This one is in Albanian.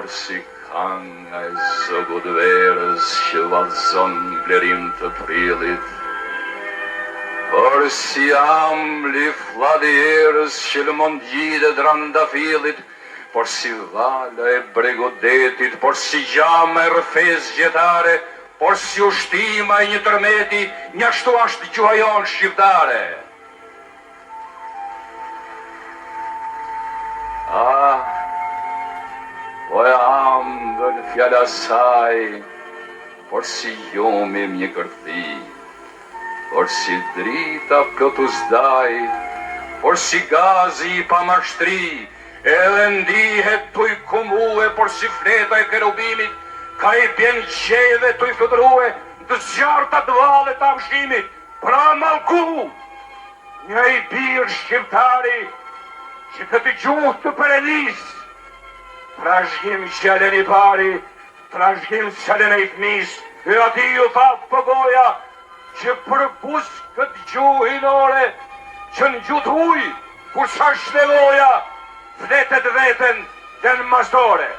por si kanga e zogut verës që vallëzon blerim të prillit, por si ambli fladierës që lëmon gjide drandafillit, por si vala e bregodetit, por si gjama e rëfez gjetare, por si ushtima e një tërmeti, njashtu ashtë gjuha jonë shqiptare. Po e ambën fjala saj, por si jomim një kërthi, por si drita plotuzdaj, por si gazi i pamashtri, edhe ndihet t'u i kumue, por si fleta e kerubimit, ka i bjen qeve t'u i fluturue, të zjarta dvale të avshimit, pra malku, një i birë shqiptari, që këtë gjuhë të perenis, trashgjim qelen i pari, trashgjim qelen e i fmis, e ati ju tha pëgoja, që përbus këtë gjuhë hinore, që në gjutë huj, kur sa shteloja, fletet veten dhe në masdore.